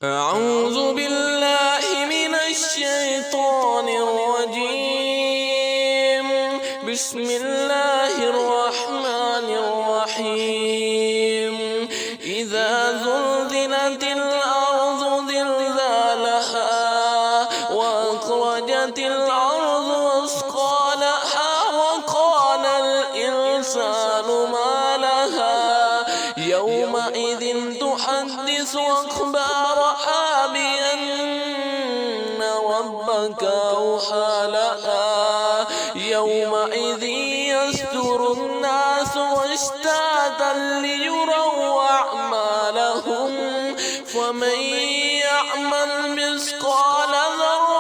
أعوذ بالله من الشيطان الرجيم. بسم الله الرحمن الرحيم. إذا زلزلت الأرض زلزالها وأخرجت الأرض أثقالها وقال الإنسان ما لها يومئذ تحدث أخبارها بأن ربك أوحى لها يومئذ يصدر الناس أشتاتا ليروا أعمالهم فمن يعمل مثقال ذرة